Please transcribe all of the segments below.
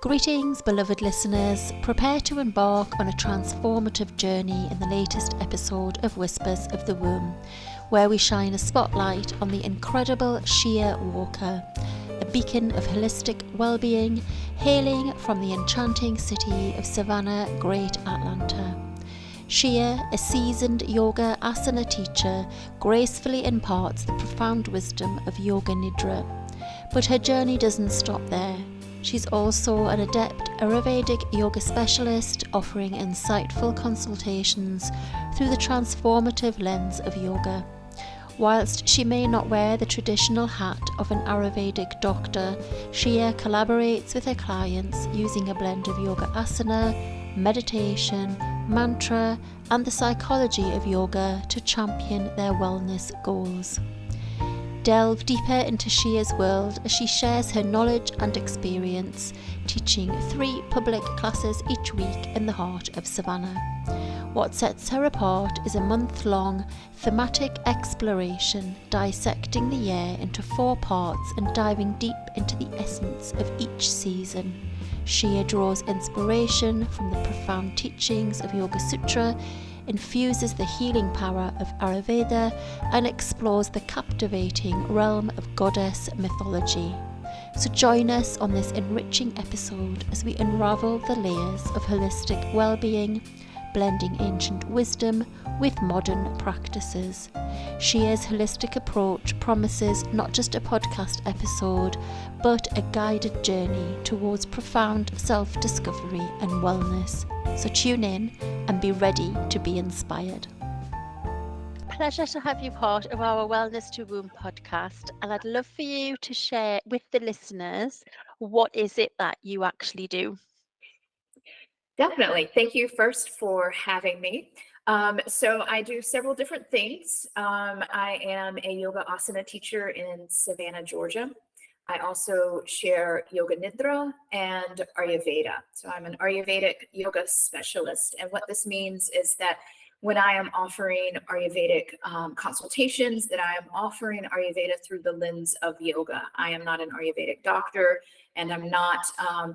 Greetings, beloved listeners. Prepare to embark on a transformative journey in the latest episode of Whispers of the Womb, where we shine a spotlight on the incredible Shea Walker, a beacon of holistic well-being, hailing from the enchanting city of Savannah, Great Atlanta. Shea, a seasoned yoga asana teacher, gracefully imparts the profound wisdom of Yoga Nidra. But her journey doesn't stop there. She's also an adept Ayurvedic yoga specialist, offering insightful consultations through the transformative lens of yoga. Whilst she may not wear the traditional hat of an Ayurvedic doctor, Shea collaborates with her clients using a blend of yoga asana, meditation, mantra, and the psychology of yoga to champion their wellness goals. Delve deeper into Shea's world as she shares her knowledge and experience, teaching 3 public classes each week in the heart of Savannah. What sets her apart is a month-long thematic exploration, dissecting the year into 4 parts and diving deep into the essence of each season. Shea draws inspiration from the profound teachings of Yoga Sutra, infuses the healing power of Ayurveda, and explores the captivating realm of goddess mythology. So join us on this enriching episode as we unravel the layers of holistic well-being, blending ancient wisdom with modern practices. Shea's holistic approach promises not just a podcast episode, but a guided journey towards profound self-discovery and wellness. So tune in and be ready to be inspired. Pleasure to have you part of our Wellness to Womb podcast, and I'd love for you to share with the listeners, what is it that you actually do? Definitely. Thank you first for having me. So I do several different things. I am a yoga asana teacher in Savannah, Georgia. I also share Yoga Nidra and Ayurveda. So I'm an Ayurvedic yoga specialist. And what this means is that when I am offering Ayurvedic consultations, that I am offering Ayurveda through the lens of yoga. I am not an Ayurvedic doctor, and I'm not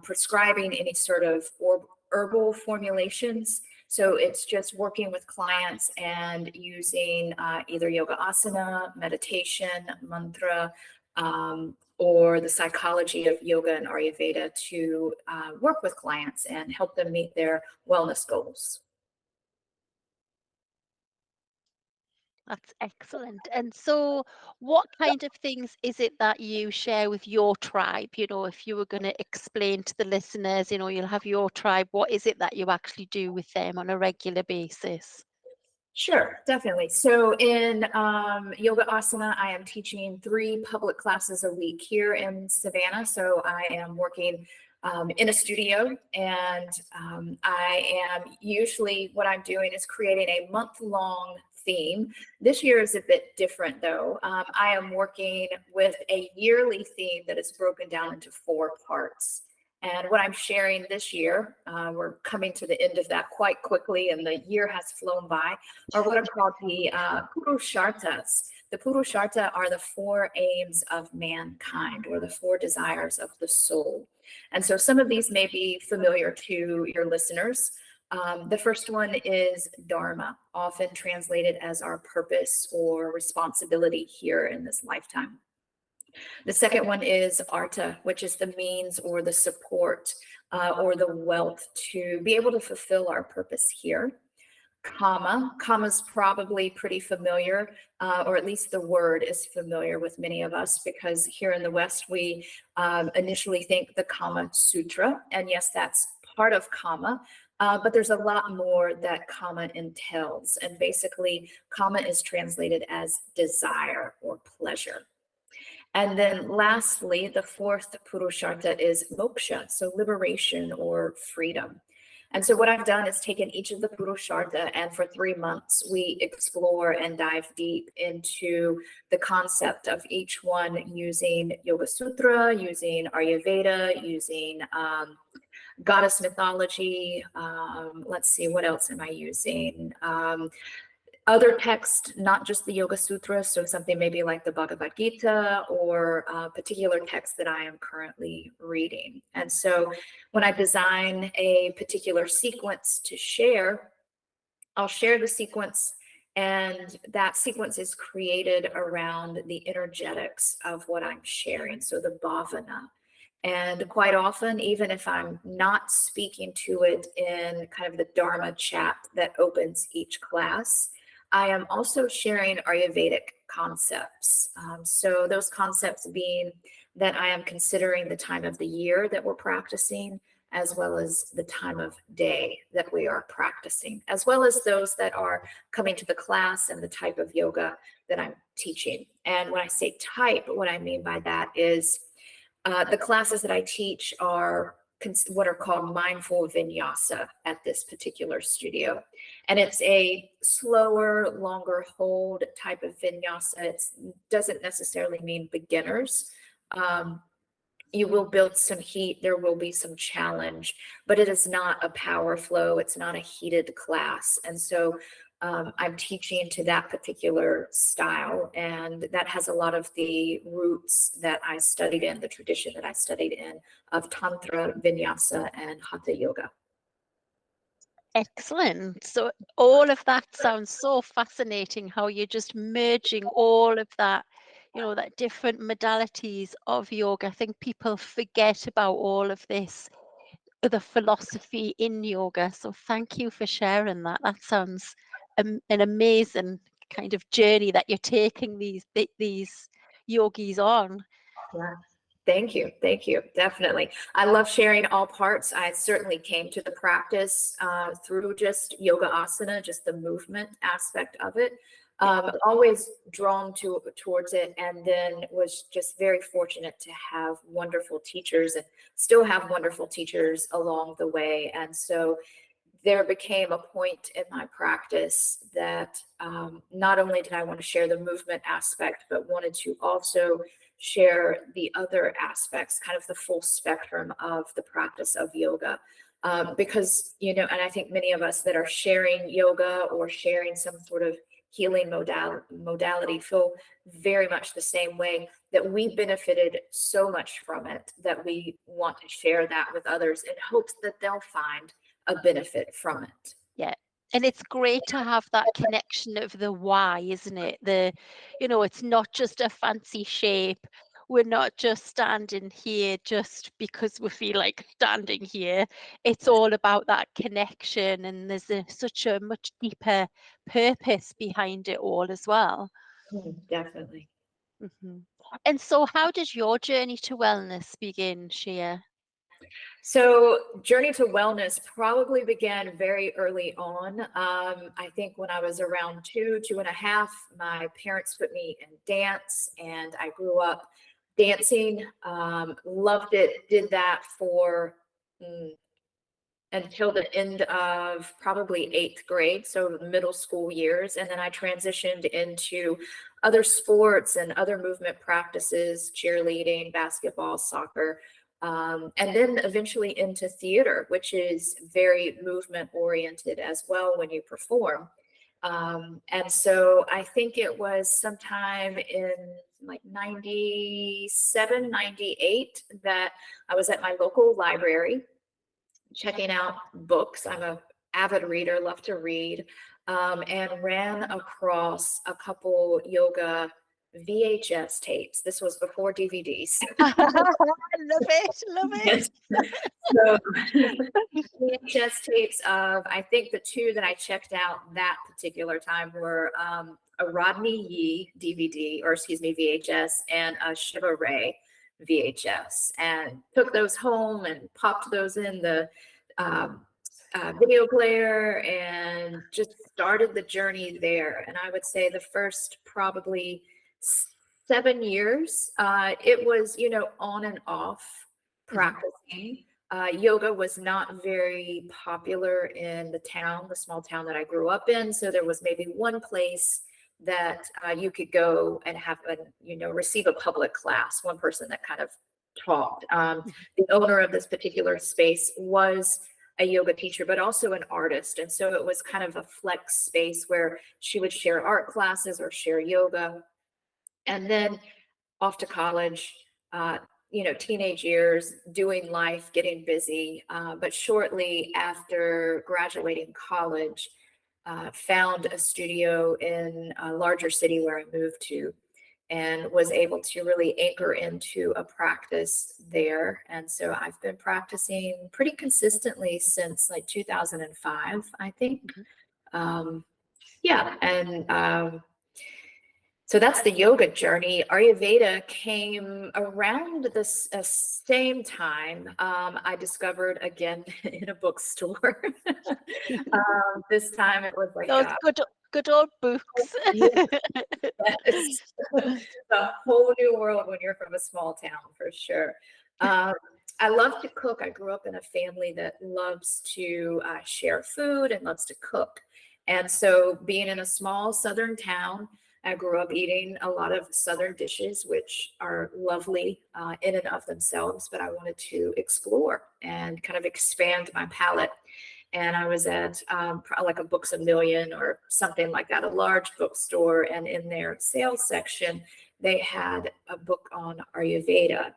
prescribing any sort of herbal formulations. So it's just working with clients and using either yoga asana, meditation, mantra, or the psychology of yoga and Ayurveda to work with clients and help them meet their wellness goals. That's excellent. And so what kind of things is it that you share with your tribe? You know, if you were going to explain to the listeners, you know, you'll have your tribe, what is it that you actually do with them on a regular basis? Sure, definitely. So in Yoga Asana, I am teaching 3 public classes a week here in Savannah. So I am working in a studio, and I am usually, what I'm doing is creating a month-long theme. This year is a bit different though. I am working with a yearly theme that is broken down into 4 parts. And what I'm sharing this year, we're coming to the end of that quite quickly, and the year has flown by, are what are called the Purusharthas. The Purushartha are the 4 aims of mankind, or the 4 desires of the soul. And so some of these may be familiar to your listeners. The first one is Dharma, often translated as our purpose or responsibility here in this lifetime. The second one is Artha, which is the means or the support or the wealth to be able to fulfill our purpose here. Kama's probably pretty familiar, or at least the word is familiar with many of us, because here in the West, we initially think the Kama Sutra. And yes, that's part of Kama, but there's a lot more that Kama entails. And basically, Kama is translated as desire or pleasure. And then lastly, the 4th Purushartha is moksha, so liberation or freedom. And so what I've done is taken each of the Purushartha, and for 3 months, we explore and dive deep into the concept of each one using Yoga Sutra, using Ayurveda, using goddess mythology. Let's see, what else am I using? other texts, not just the Yoga Sutras, so something maybe like the Bhagavad Gita or a particular text that I am currently reading. And so when I design a particular sequence to share, I'll share the sequence, and that sequence is created around the energetics of what I'm sharing, so the bhavana. And quite often, even if I'm not speaking to it in kind of the Dharma chat that opens each class, I am also sharing Ayurvedic concepts. So those concepts being that I am considering the time of the year that we're practicing, as well as the time of day that we are practicing, as well as those that are coming to the class and the type of yoga that I'm teaching. And when I say type, what I mean by that is the classes that I teach are what are called mindful vinyasa at this particular studio. And it's a slower, longer hold type of vinyasa. It doesn't necessarily mean beginners. You will build some heat, there will be some challenge, but it is not a power flow. It's not a heated class. And so I'm teaching to that particular style, and that has a lot of the roots that I studied in, the tradition that I studied in of Tantra, Vinyasa, and Hatha Yoga. Excellent. So all of that sounds so fascinating, how you're just merging all of that, that different modalities of yoga. I think people forget about all of this, the philosophy in yoga. So thank you for sharing that. That sounds an amazing kind of journey that you're taking these yogis on. Yeah. Thank you. Thank you. Definitely. I love sharing all parts. I certainly came to the practice through just yoga asana, just the movement aspect of it. Always drawn towards it, and then was just very fortunate to have wonderful teachers and still have wonderful teachers along the way. And so there became a point in my practice that not only did I want to share the movement aspect, but wanted to also share the other aspects, kind of the full spectrum of the practice of yoga. Because, and I think many of us that are sharing yoga or sharing some sort of healing modality feel very much the same way, that we benefited so much from it that we want to share that with others in hopes that they'll find a benefit from it. Yeah. And it's great to have that connection of the why, isn't it? It's not just a fancy shape. We're not just standing here just because we feel like standing here. It's all about that connection, and there's such a much deeper purpose behind it all as well. Definitely. Mm-hmm. And so how did your journey to wellness begin, Shea? So journey to wellness probably began very early on. I think when I was around 2.5, my parents put me in dance, and I grew up dancing, loved it, did that for until the end of probably 8th grade, so middle school years. And then I transitioned into other sports and other movement practices, cheerleading, basketball, soccer, and then eventually into theater, which is very movement oriented as well when you perform. And so I think it was sometime in like 97, 98 that I was at my local library checking out books. I'm an avid reader, love to read, and ran across a couple yoga VHS tapes. This was before DVDs. Love it, love it. So VHS tapes of, I think the two that I checked out that particular time were a Rodney Yee DVD, or excuse me, VHS, and a Shiva Ray VHS, and took those home and popped those in the video player and just started the journey there. And I would say the first probably 7 years, it was, on and off practicing. Yoga was not very popular in the small town that I grew up in. So there was maybe one place that you could go and have receive a public class, one person that kind of taught. The owner of this particular space was a yoga teacher, but also an artist. And so it was kind of a flex space where she would share art classes or share yoga. And then off to college, teenage years, doing life, getting busy. But shortly after graduating college, found a studio in a larger city where I moved to, and was able to really anchor into a practice there. And so I've been practicing pretty consistently since like 2005, I think. Yeah. And so that's the yoga journey. Ayurveda came around this same time. I discovered again in a bookstore. This time it was like Those good old books. it's a whole new world when you're from a small town, for sure. I love to cook. I grew up in a family that loves to share food and loves to cook. And so being in a small southern town, I grew up eating a lot of southern dishes, which are lovely in and of themselves, but I wanted to explore and kind of expand my palate. And I was at like a Books A Million or something like that, a large bookstore. And in their sales section, they had a book on Ayurveda.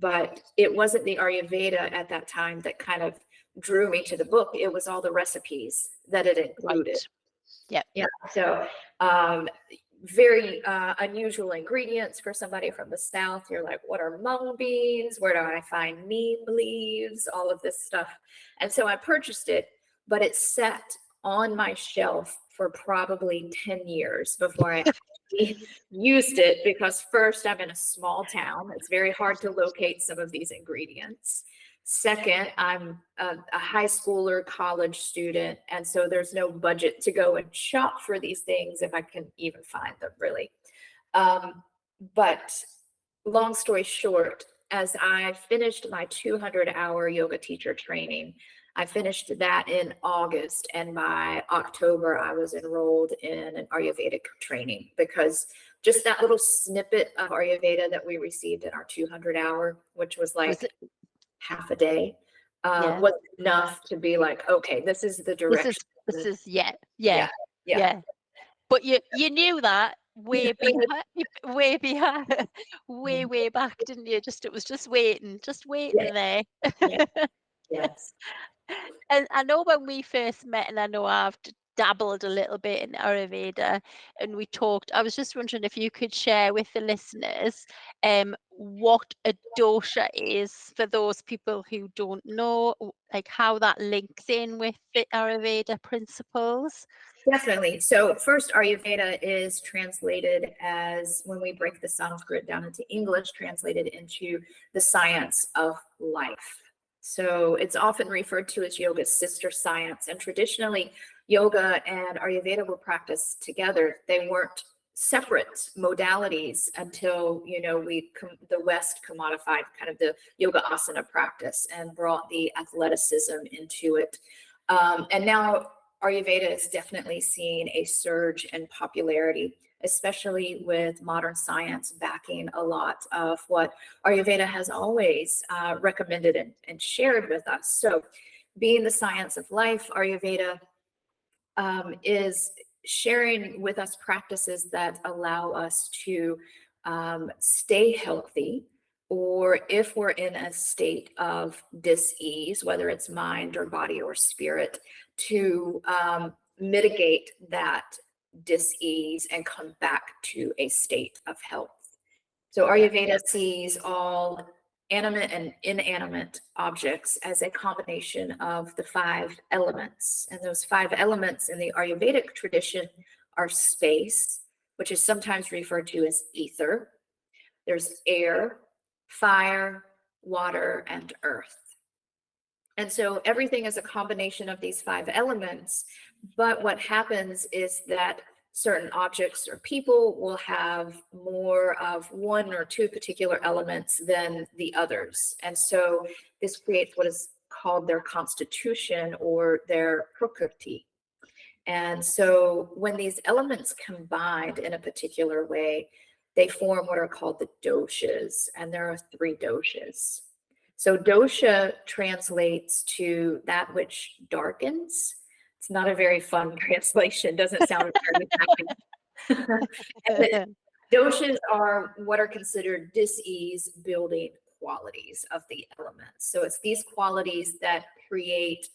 But it wasn't the Ayurveda at that time that kind of drew me to the book. It was all the recipes that it included. Right. Yeah. Yeah. So very unusual ingredients for somebody from the South. You're like, what are mung beans? Where do I find neem leaves? All of this stuff. And so I purchased it, but it sat on my shelf for probably 10 years before I actually used it, because first, I'm in a small town. It's very hard to locate some of these ingredients. Second, I'm a high schooler, college student, and so there's no budget to go and shop for these things if I can even find them, really. But long story short, as I finished my 200-hour yoga teacher training, I finished that in August, and by October, I was enrolled in an Ayurvedic training, because just that little snippet of Ayurveda that we received in our 200-hour, which was like half a day, was enough to be like, okay, this is the direction. This is yeah. But you knew that way back, didn't you? It was just waiting there. Yes. And I know when we first met, and I know I've dabbled a little bit in Ayurveda, and we talked. I was just wondering if you could share with the listeners what a dosha is, for those people who don't know, like how that links in with the Ayurveda principles. Definitely. So first, Ayurveda is translated as, when we break the Sanskrit down into English, translated into the science of life. So it's often referred to as yoga's sister science. And traditionally, yoga and Ayurveda were practiced together. They weren't separate modalities until, the West commodified kind of the yoga asana practice and brought the athleticism into it. And now Ayurveda is definitely seeing a surge in popularity, especially with modern science backing a lot of what Ayurveda has always recommended and shared with us. So being the science of life, Ayurveda is sharing with us practices that allow us to stay healthy, or if we're in a state of dis-ease, whether it's mind or body or spirit, to mitigate that dis-ease and come back to a state of health. So Ayurveda sees all animate and inanimate objects as a combination of the 5 elements. And those 5 elements in the Ayurvedic tradition are space, which is sometimes referred to as ether. There's air, fire, water, and earth. And so everything is a combination of these 5 elements. But what happens is that certain objects or people will have more of one or two particular elements than the others. And so this creates what is called their constitution or their prakriti. And so when these elements combined in a particular way, they form what are called the doshas. And there are 3 doshas. So dosha translates to that which darkens. It's not a very fun translation. Doesn't sound very happy. And doshas are what are considered dis-ease building qualities of the elements. So it's these qualities that create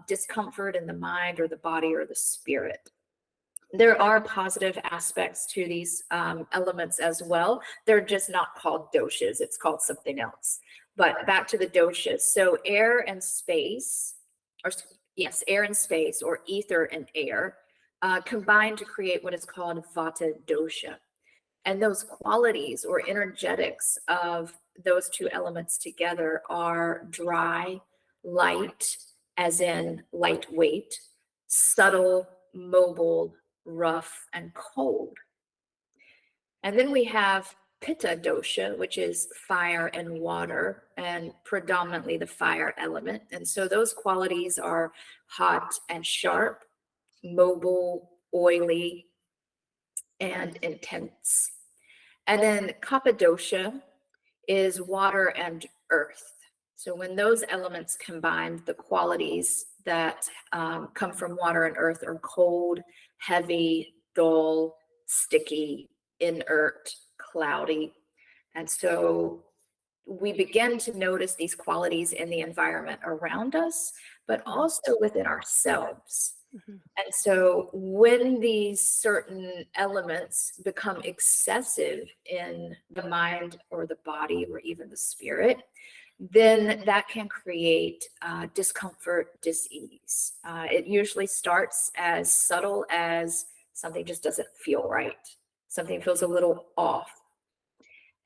discomfort in the mind or the body or the spirit. There are positive aspects to these elements as well. They're just not called doshas. It's called something else. But back to the doshas. So air and space, or yes, air and space, or ether and air, combine to create what is called vata dosha. And those qualities or energetics of those two elements together are dry, light, as in lightweight, subtle, mobile, rough, and cold. And then we have pitta dosha, which is fire and water, and predominantly the fire element. And so those qualities are hot and sharp, mobile, oily, and intense. And then kapha dosha is water and earth. So when those elements combine, the qualities that come from water and earth are cold, heavy, dull, sticky, inert, cloudy. And so we begin to notice these qualities in the environment around us, but also within ourselves. Mhm. And so when these certain elements become excessive in the mind or the body or even the spirit, then that can create discomfort, dis-ease. It usually starts as subtle as something just doesn't feel right. Something feels a little off.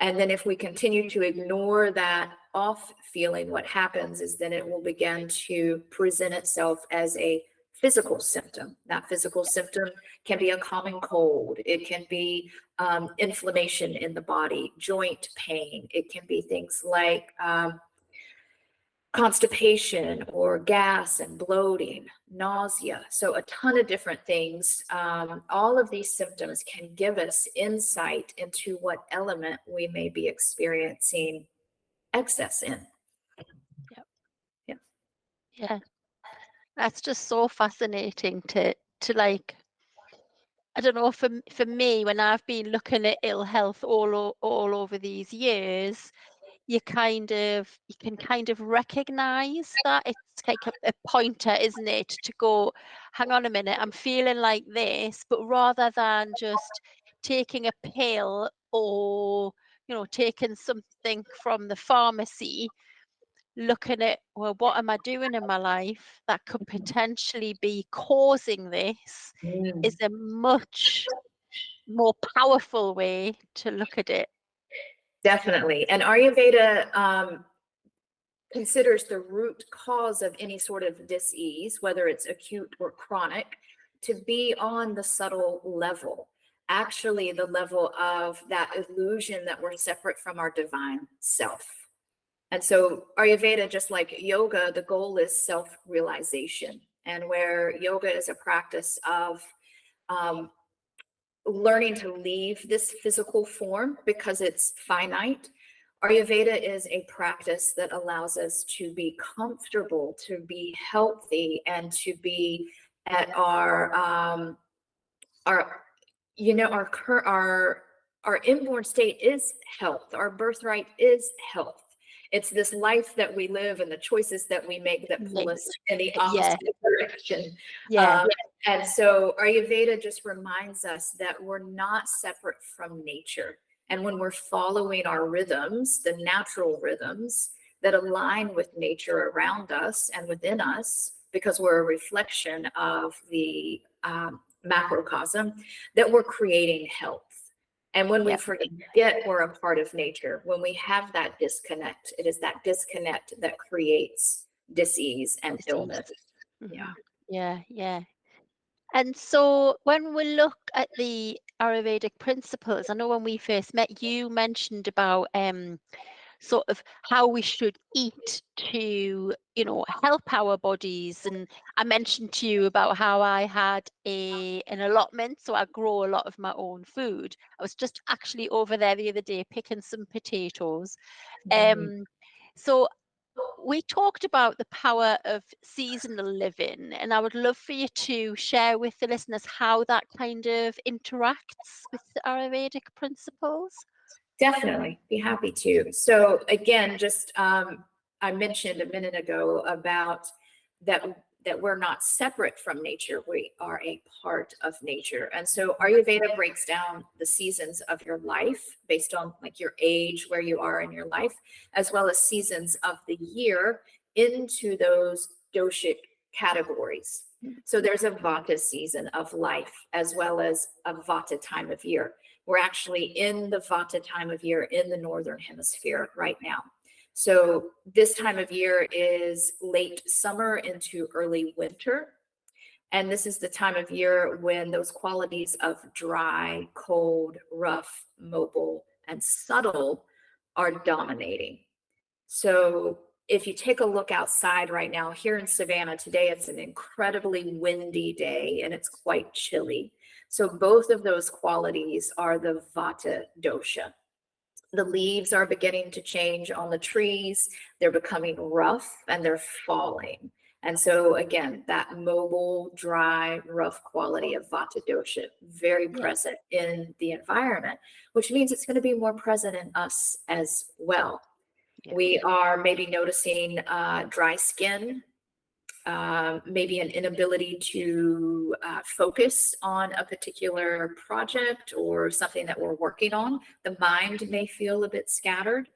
And then if we continue to ignore that off feeling, what happens is then it will begin to present itself as a physical symptom. That physical symptom can be a common cold. It can be inflammation in the body, joint pain. It can be things like constipation or gas and bloating, nausea. So a ton of different things. All of these symptoms can give us insight into what element we may be experiencing excess in. Yep. Yeah. Yeah. That's just so fascinating to like, I don't know, for me, when I've been looking at ill health all over these years, you can kind of recognize that it's like a pointer, isn't it, to go, hang on a minute, I'm feeling like this, but rather than just taking a pill or taking something from the pharmacy, looking at, well, what am I doing in my life that could potentially be causing this, is a much more powerful way to look at it. Definitely. And Ayurveda considers the root cause of any sort of dis-ease, whether it's acute or chronic, to be on the subtle level, actually the level of that illusion that we're separate from our divine self. And so Ayurveda, just like yoga, the goal is self-realization. And where yoga is a practice of learning to leave this physical form because it's finite, Ayurveda is a practice that allows us to be comfortable, to be healthy, and to be at our inborn state is health. Our birthright is health. It's this life that we live and the choices that we make that pull us in the opposite direction. Yeah. And so Ayurveda just reminds us that we're not separate from nature. And when we're following our rhythms, the natural rhythms that align with nature around us and within us, because we're a reflection of the macrocosm, that we're creating health. And when we forget we're a part of nature, when we have that disconnect, it is that disconnect that creates dis-ease and illness. Yeah. And so when we look at the Ayurvedic principles, I know when we first met, you mentioned about sort of how we should eat to, help our bodies. And I mentioned to you about how I had an allotment, so I grow a lot of my own food. I was just actually over there the other day picking some potatoes. So we talked about the power of seasonal living, and I would love for you to share with the listeners how that kind of interacts with the Ayurvedic principles. Definitely, be happy to. So again, just I mentioned a minute ago about that we're not separate from nature. We are a part of nature. And so Ayurveda breaks down the seasons of your life based on like your age, where you are in your life, as well as seasons of the year into those doshic categories. So there's a Vata season of life as well as a Vata time of year. We're actually in the Vata time of year in the Northern Hemisphere right now. So this time of year is late summer into early winter. And this is the time of year when those qualities of dry, cold, rough, mobile, and subtle are dominating. So if you take a look outside right now, here in Savannah today, it's an incredibly windy day and it's quite chilly. So both of those qualities are the Vata dosha. The leaves are beginning to change on the trees. They're becoming rough and they're falling. And so again, that mobile, dry, rough quality of Vata dosha, very present in the environment, which means it's going to be more present in us as well. We are maybe noticing dry skin, maybe an inability to focus on a particular project or something that we're working on. The mind may feel a bit scattered.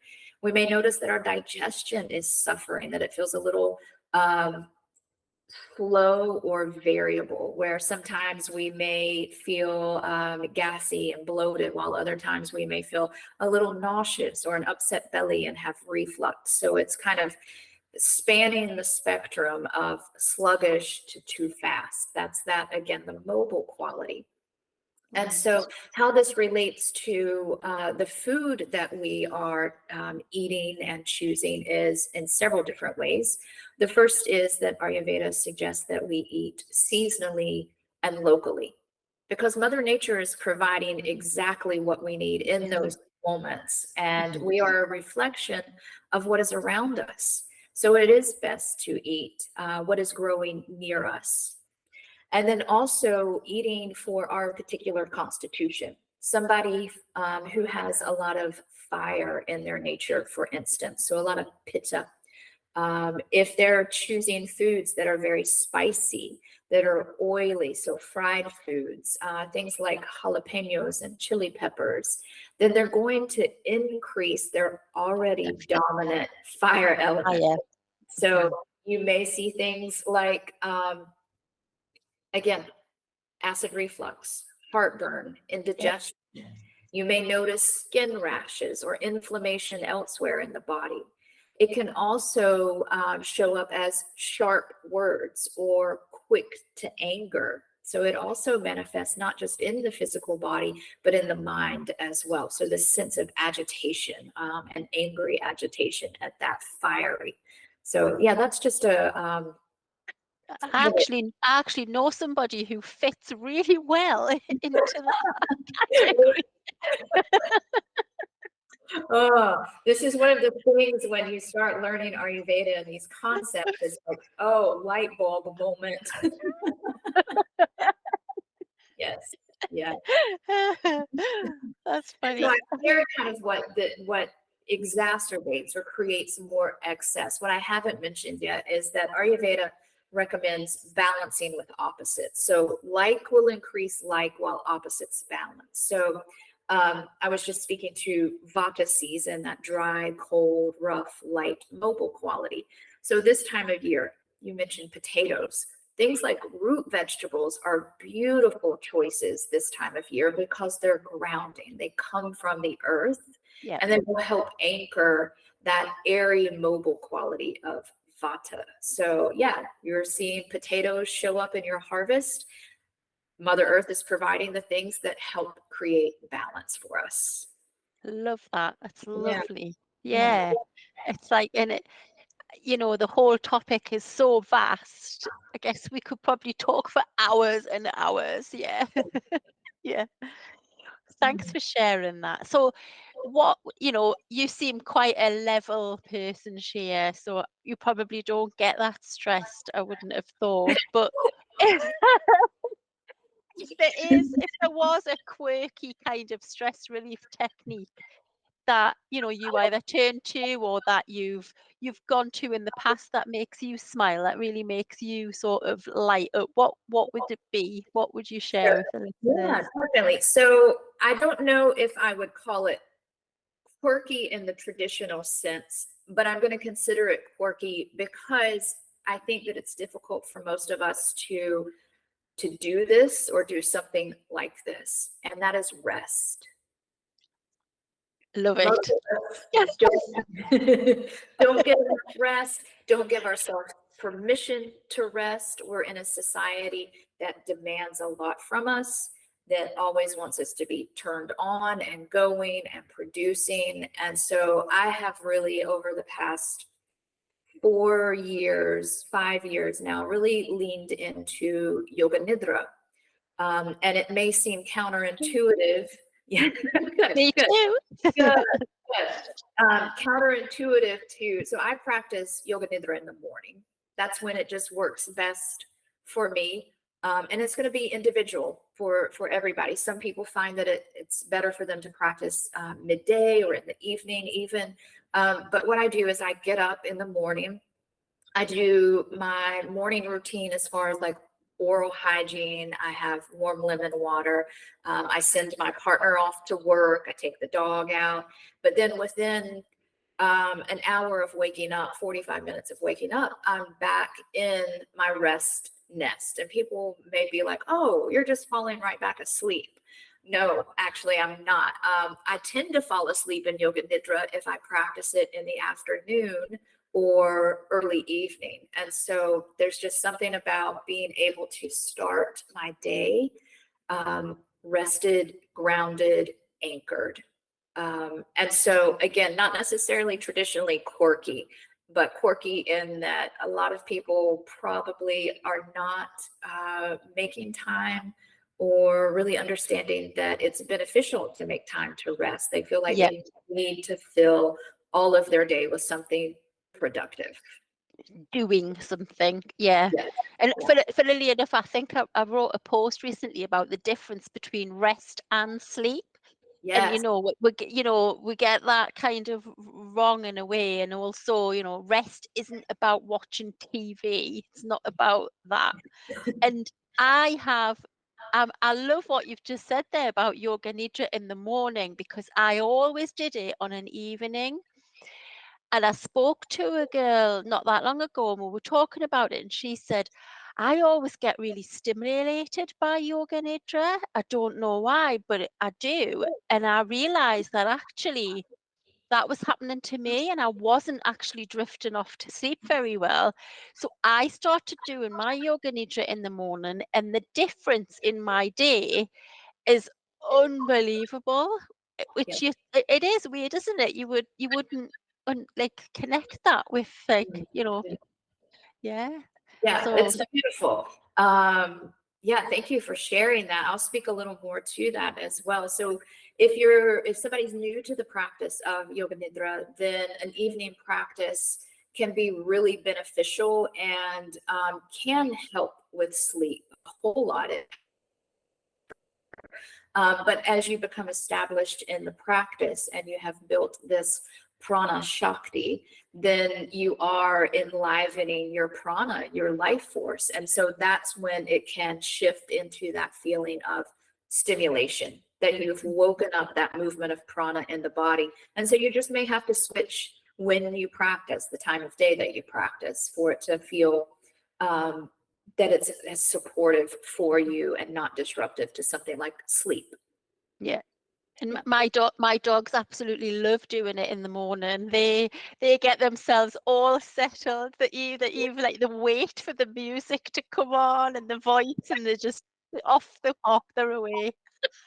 We may notice that our digestion is suffering, that it feels a little slow or variable, where sometimes we may feel gassy and bloated, while other times we may feel a little nauseous or an upset belly and have reflux. So it's kind of spanning the spectrum of sluggish to too fast. That's that, again, the mobile quality. And so how this relates to the food that we are eating and choosing is in several different ways. The first is that Ayurveda suggests that we eat seasonally and locally, because Mother Nature is providing exactly what we need in those moments. And we are a reflection of what is around us. So it is best to eat what is growing near us. And then also eating for our particular constitution. Somebody who has a lot of fire in their nature, for instance, so a lot of pitta. If they're choosing foods that are very spicy, that are oily, so fried foods, things like jalapenos and chili peppers, then they're going to increase their already dominant fire element. So you may see things like, again, acid reflux, heartburn, indigestion. You may notice skin rashes or inflammation elsewhere in the body. It can also show up as sharp words or quick to anger. So it also manifests not just in the physical body, but in the mind as well. So this sense of agitation and angry agitation at that fiery. So yeah, that's just a I actually know somebody who fits really well into that category. Oh, this is one of the things when you start learning Ayurveda and these concepts, it's like, oh, light bulb moment. Yes. Yeah. That's funny. So I hear kind of what exacerbates or creates more excess. What I haven't mentioned yet is that Ayurveda recommends balancing with opposites. So like will increase like while opposites balance. So I was just speaking to Vata season, that dry, cold, rough, light, mobile quality. So this time of year, you mentioned potatoes. Things like root vegetables are beautiful choices this time of year because they're grounding. They come from the earth, and they will help anchor that airy, mobile quality of Vata. So yeah, you're seeing potatoes show up in your harvest. Mother Earth is providing the things that help create balance for us. Love that. That's lovely. Yeah. It's like, and it, the whole topic is so vast. I guess we could probably talk for hours and hours. Yeah. Yeah. Thanks for sharing that. So what, you seem quite a level person, Shea, so you probably don't get that stressed, I wouldn't have thought. But if there was a quirky kind of stress relief technique that you either turn to or that you've gone to in the past that makes you smile, that really makes you sort of light up, what would it be? What would you share with the Yeah, listeners? definitely. So I don't know if I would call it quirky in the traditional sense, but I'm going to consider it quirky because I think that it's difficult for most of us to do this or do something like this, and that is rest. Love Most it. of us don't get enough rest, don't give ourselves permission to rest. We're in a society that demands a lot from us, that always wants us to be turned on and going and producing. And so I have really, over the past 4 years, 5 years now, really leaned into Yoga Nidra. And it may seem counterintuitive. Yeah, good, Me good. too. Good, good. Counterintuitive to, so I practice Yoga Nidra in the morning. That's when it just works best for me. And it's going to be individual for everybody. Some people find that it's better for them to practice midday or in the evening even. But what I do is I get up in the morning. I do my morning routine as far as like oral hygiene. I have warm lemon water. I send my partner off to work. I take the dog out. But then within an hour of waking up, 45 minutes of waking up, I'm back in my rest nest. And people may be like, oh, you're just falling right back asleep. No, actually, I'm not. I tend to fall asleep in Yoga Nidra if I practice it in the afternoon or early evening. And so there's just something about being able to start my day rested, grounded, anchored. And so again, not necessarily traditionally quirky, but quirky in that a lot of people probably are not making time or really understanding that it's beneficial to make time to rest. They feel like Yeah, they need to fill all of their day with something productive. doing something. Yeah. Yes. And Yeah. funnily enough, I think I wrote a post recently about the difference between rest and sleep. And Yes. we get that kind of wrong in a way. And also, rest isn't about watching TV. It's not about that. And I love what you've just said there about Yoga Nidra in the morning, because I always did it on an evening. And I spoke to a girl not that long ago, and we were talking about it, and she said, I always get really stimulated by Yoga Nidra. I don't know why, but I do. And I realized that actually that was happening to me, and I wasn't actually drifting off to sleep very well. So I started doing my Yoga Nidra in the morning, and the difference in my day is unbelievable. Yeah. It is weird, isn't it? You wouldn't like connect that with, like, yeah. Yeah, So it's beautiful. Yeah, thank you for sharing that. I'll speak a little more to that as well. So if somebody's new to the practice of Yoga Nidra, then an evening practice can be really beneficial and can help with sleep a whole lot. But as you become established in the practice and you have built this prana shakti, then you are enlivening your prana, your life force. And so that's when it can shift into that feeling of stimulation, that you've woken up that movement of prana in the body. And so you just may have to switch when you practice, the time of day that you practice, for it to feel that it's as supportive for you and not disruptive to something like sleep. yeah. And my dogs absolutely love doing it in the morning. They get themselves all settled. That even like the wait for the music to come on and the voice, and they're just off the hop. They're away.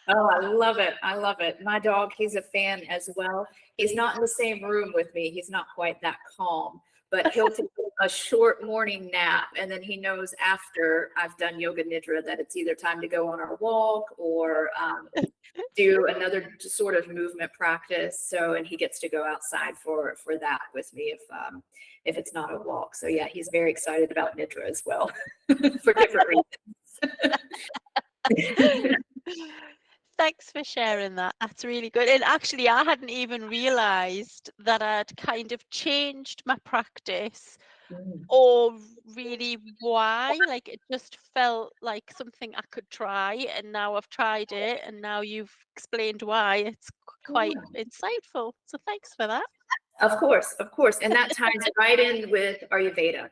Oh, I love it. I love it. My dog, he's a fan as well. He's not in the same room with me. He's not quite that calm, but he'll take a short morning nap. And then he knows after I've done Yoga Nidra that it's either time to go on our walk or do another sort of movement practice. So, and he gets to go outside for that with me if it's not a walk. So yeah, he's very excited about Nidra as well for different reasons. Thanks for sharing that. That's really good. And actually, I hadn't even realized that I'd kind of changed my practice or really why. Like, it just felt like something I could try, and now I've tried it, and now you've explained why. It's quite insightful. So thanks for that. Of course. And that ties right in with Ayurveda.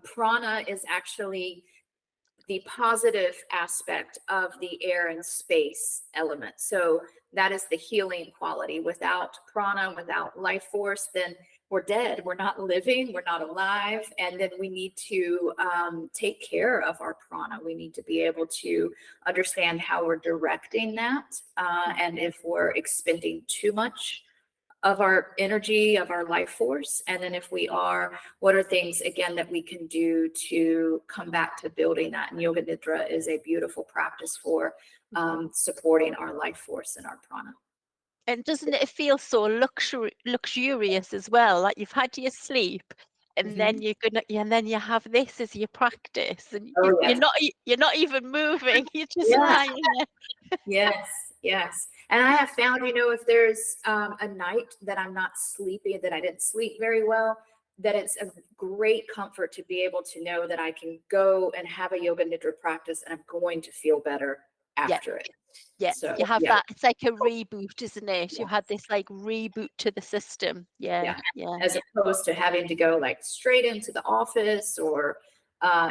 Prana is actually the positive aspect of the air and space element. So that is the healing quality. Without prana, without life force, then we're dead. We're not living, we're not alive. And then we need to take care of our prana. We need to be able to understand how we're directing that. And if we're expending too much of our energy, of our life force. And then if we are, what are things, again, that we can do to come back to building that? And Yoga Nidra is a beautiful practice for supporting our life force and our prana. And doesn't it feel so luxurious as well? Like you've had your sleep, and then you're gonna, and then you have this as your practice, and you're not even moving. You're just lying there. Yes. And I have found, if there's a night that I'm not sleepy, that I didn't sleep very well, that it's a great comfort to be able to know that I can go and have a Yoga Nidra practice and I'm going to feel better after it. Yeah, so, you have that. It's like a reboot, isn't it? You had this like reboot to the system. Yeah. As opposed to having to go like straight into the office or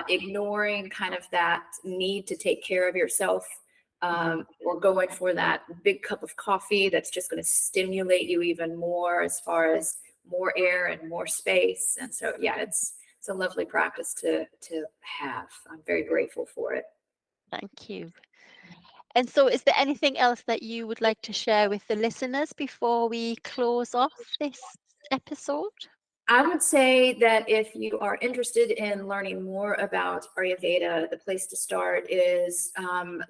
ignoring kind of that need to take care of yourself. Or going for that big cup of coffee that's just going to stimulate you even more as far as more air and more space. And so, it's a lovely practice to have. I'm very grateful for it. Thank you. And so is there anything else that you would like to share with the listeners before we close off this episode? I would say that if you are interested in learning more about Ayurveda, the place to start is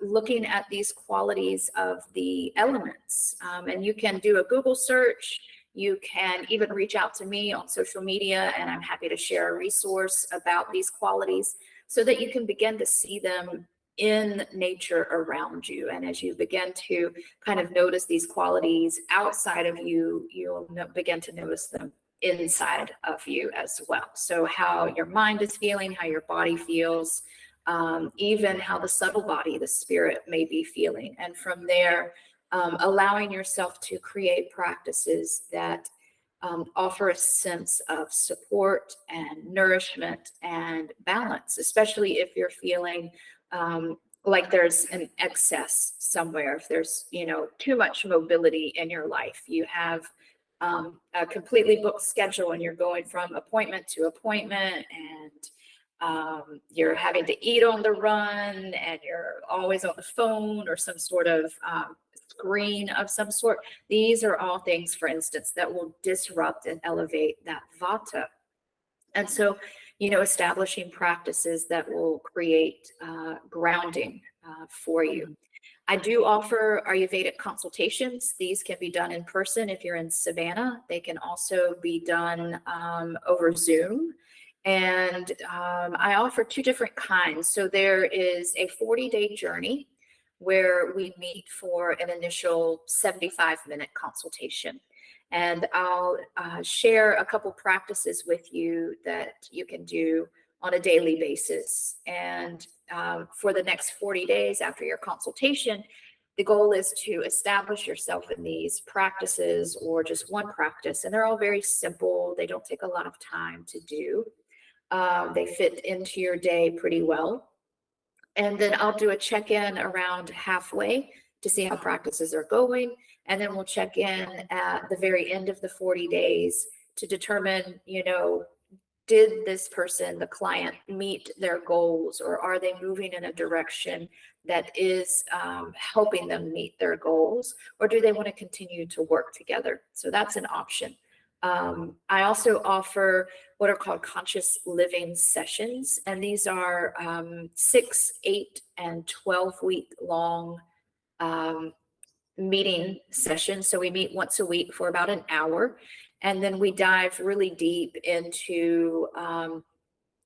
looking at these qualities of the elements. And you can do a Google search. You can even reach out to me on social media, and I'm happy to share a resource about these qualities so that you can begin to see them in nature around you. And as you begin to kind of notice these qualities outside of you, you'll begin to notice them inside of you as well. So how your mind is feeling, how your body feels, even how the subtle body, the spirit may be feeling. And from there, allowing yourself to create practices that offer a sense of support and nourishment and balance, especially if you're feeling like there's an excess somewhere, if there's, too much mobility in your life. You have a completely booked schedule and you're going from appointment to appointment, and you're having to eat on the run, and you're always on the phone or some sort of screen of some sort. These are all things, for instance, that will disrupt and elevate that vata. And so, establishing practices that will create grounding for you. I do offer Ayurvedic consultations. These can be done in person if you're in Savannah. They can also be done over Zoom. And I offer two different kinds. So there is a 40-day journey where we meet for an initial 75-minute consultation. And I'll share a couple practices with you that you can do on a daily basis. And for the next 40 days after your consultation, the goal is to establish yourself in these practices or just one practice. And they're all very simple. They don't take a lot of time to do. They fit into your day pretty well. And then I'll do a check-in around halfway to see how practices are going. And then we'll check in at the very end of the 40 days to determine, did this person, the client, meet their goals, or are they moving in a direction that is helping them meet their goals, or do they want to continue to work together? So that's an option. I also offer what are called conscious living sessions, and these are 6, 8, and 12-week long meeting sessions. So we meet once a week for about an hour, and then we dive really deep into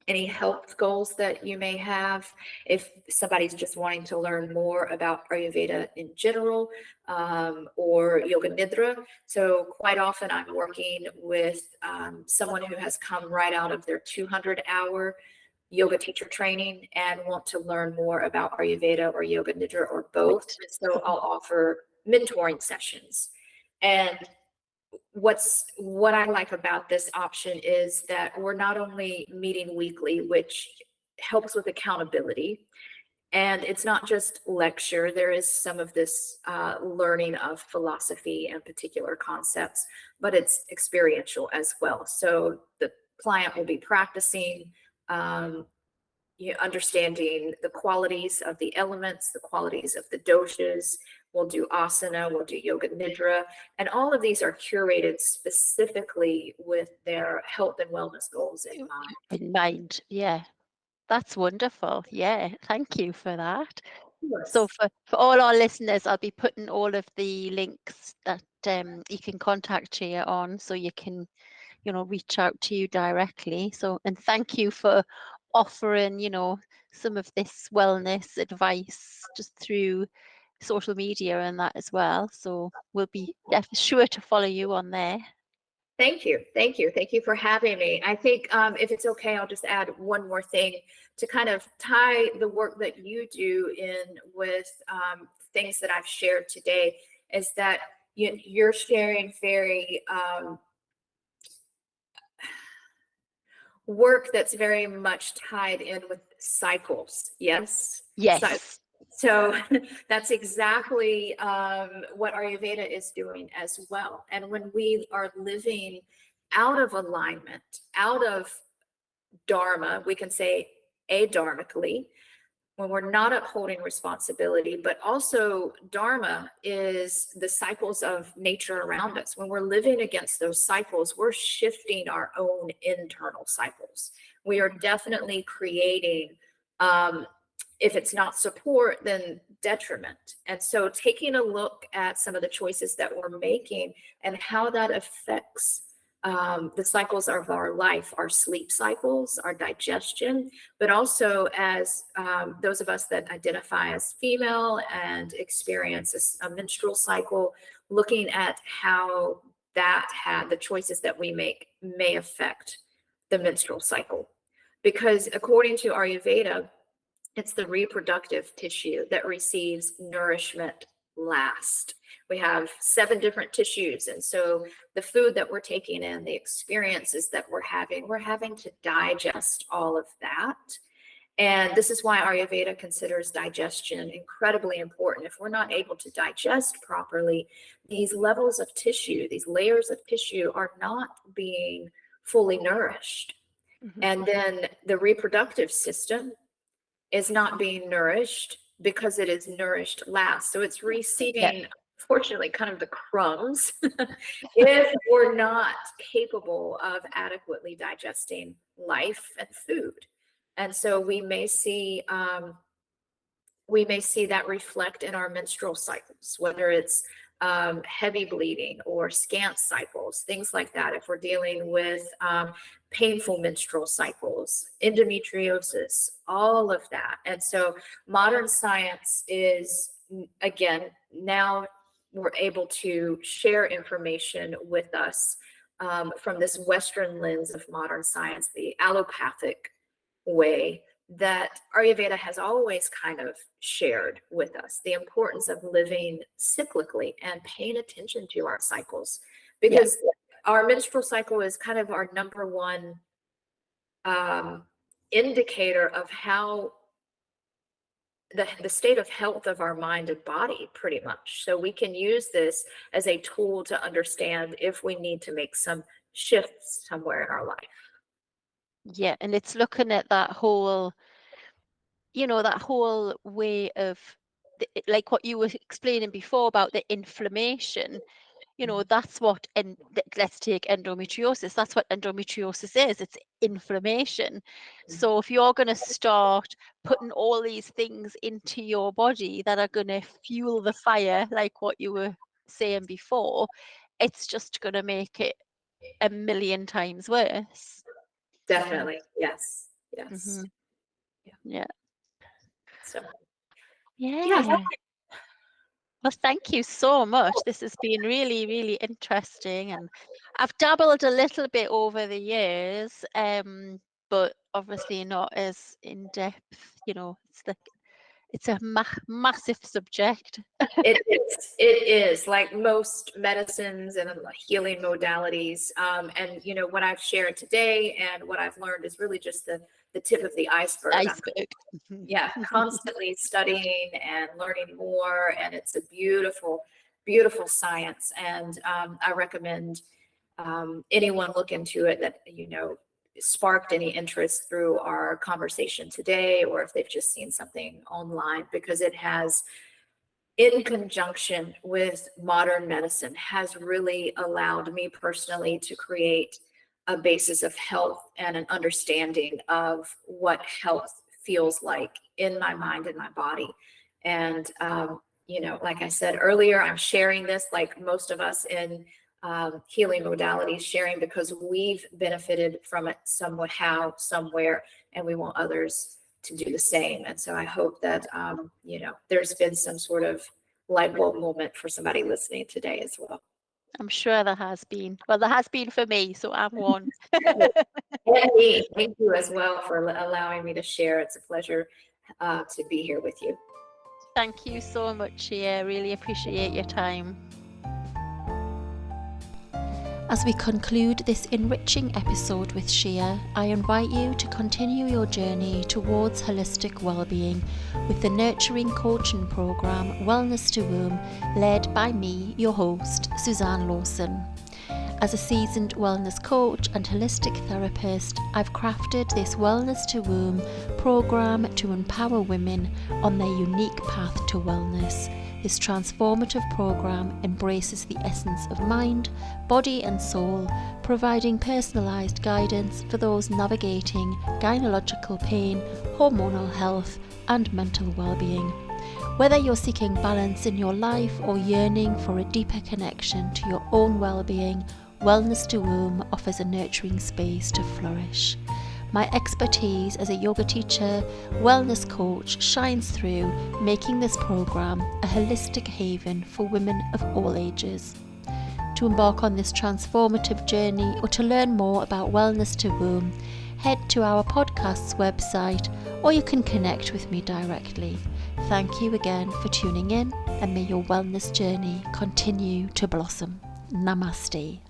any health goals that you may have. If somebody's just wanting to learn more about Ayurveda in general, or Yoga Nidra. So quite often I'm working with someone who has come right out of their 200-hour yoga teacher training and want to learn more about Ayurveda or Yoga Nidra or both. And so I'll offer mentoring sessions. And what I like about this option is that we're not only meeting weekly, which helps with accountability, and it's not just lecture. There is some of this learning of philosophy and particular concepts, but it's experiential as well. So the client will be practicing, understanding the qualities of the elements, the qualities of the doshas. We'll do asana, we'll do yoga nidra, and all of these are curated specifically with their health and wellness goals in mind. In mind, yeah. That's wonderful. Yeah, thank you for that. So for all our listeners, I'll be putting all of the links that you can contact Shea on, so you can, reach out to you directly. So, and thank you for offering, some of this wellness advice just through social media and that as well. So we'll be sure to follow you on there. Thank you. Thank you. Thank you for having me. I think if it's okay, I'll just add one more thing to kind of tie the work that you do in with things that I've shared today, is that you're sharing very work that's very much tied in with cycles. Yes? Yes. So that's exactly what Ayurveda is doing as well. And when we are living out of alignment, out of dharma, we can say adharmically, when we're not upholding responsibility, but also dharma is the cycles of nature around us. When we're living against those cycles, we're shifting our own internal cycles. We are definitely creating if it's not support, then detriment. And so taking a look at some of the choices that we're making and how that affects the cycles of our life, our sleep cycles, our digestion, but also as those of us that identify as female and experience a menstrual cycle, looking at how the choices that we make may affect the menstrual cycle. Because according to Ayurveda, it's the reproductive tissue that receives nourishment last. We have 7 different tissues. And so the food that we're taking in, the experiences that we're having to digest all of that. And this is why Ayurveda considers digestion incredibly important. If we're not able to digest properly, these levels of tissue, these layers of tissue are not being fully nourished. Mm-hmm. And then the reproductive system is not being nourished because it is nourished last. So it's receiving, unfortunately, kind of the crumbs if we're not capable of adequately digesting life and food. And so we may see that reflect in our menstrual cycles, whether it's heavy bleeding or scant cycles, things like that. If we're dealing with painful menstrual cycles, endometriosis, all of that. And so modern science is, again, now we're able to share information with us from this Western lens of modern science, the allopathic way that Ayurveda has always kind of shared with us, the importance of living cyclically and paying attention to our cycles, because our menstrual cycle is kind of our number one indicator of how the state of health of our mind and body, pretty much. So we can use this as a tool to understand if we need to make some shifts somewhere in our life. Yeah, and it's looking at that whole, that whole way of, like what you were explaining before about the inflammation. that's what, and let's take endometriosis. That's what endometriosis is. It's inflammation. So if you're going to start putting all these things into your body that are going to fuel the fire, like what you were saying before, it's just going to make it a million times worse. Definitely. Yes. Yes. Mm-hmm. Yeah. Yeah. So, Yeah. Well, thank you so much. This has been really, really interesting, and I've dabbled a little bit over the years, but obviously not as in depth. It's a massive subject. It is like most medicines and healing modalities. And what I've shared today and what I've learned is really just the tip of the iceberg. Yeah, constantly studying and learning more, and it's a beautiful, beautiful science. And I recommend anyone look into it that sparked any interest through our conversation today, or if they've just seen something online, because it has, in conjunction with modern medicine, has really allowed me personally to create a basis of health and an understanding of what health feels like in my mind and my body. And, like I said earlier, I'm sharing this, like most of us in healing modalities, sharing because we've benefited from it somehow, somewhere, and we want others to do the same. And so I hope that, there's been some sort of light bulb moment for somebody listening today as well. I'm sure there has been. Well, there has been for me, so I'm one. And me. Thank you as well for allowing me to share. It's a pleasure to be here with you. Thank you so much, Shea. Really appreciate your time. As we conclude this enriching episode with Shea, I invite you to continue your journey towards holistic well-being with the nurturing coaching program Wellness to Womb, led by me, your host, Suzanne Lawson. As a seasoned wellness coach and holistic therapist, I've crafted this Wellness to Womb program to empower women on their unique path to wellness. This transformative program embraces the essence of mind, body and soul, providing personalised guidance for those navigating gynecological pain, hormonal health and mental well-being. Whether you're seeking balance in your life or yearning for a deeper connection to your own well-being, Wellness to Womb offers a nurturing space to flourish. My expertise as a yoga teacher, wellness coach shines through, making this program a holistic haven for women of all ages. To embark on this transformative journey or to learn more about Wellness to Womb, head to our podcast's website, or you can connect with me directly. Thank you again for tuning in, and may your wellness journey continue to blossom. Namaste.